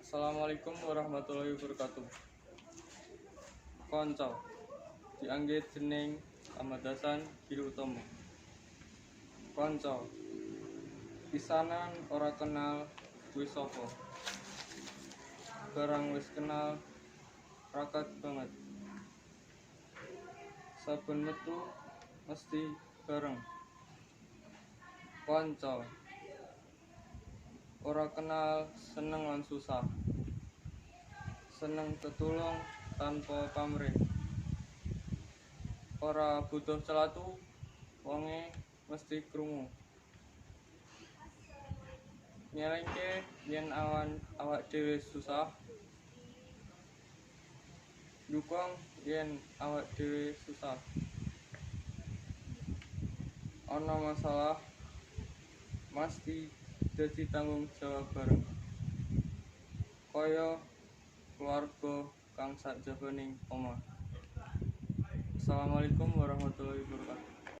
Assalamualaikum warahmatullahi wabarakatuh. Konco dianggit dening Ahmad Hasan Giri Utomo. Konco pisanan ora kenal kuwi sapa. Barang wis kenal raket banget. Saben metu mesti bareng. Konco ora kenal seneng lan susah. Seneng tetulung tanpa pamrih. Ora butuh celatu, wonge mesti krungu. Nyelengke yen awak dhewe susah. Dukung yen awak dhewe susah. Ana masalah mesti dadi tanggung jawab bareng. Kaya keluarga kang sakjabaning omah. Assalamualaikum warahmatullahi wabarakatuh.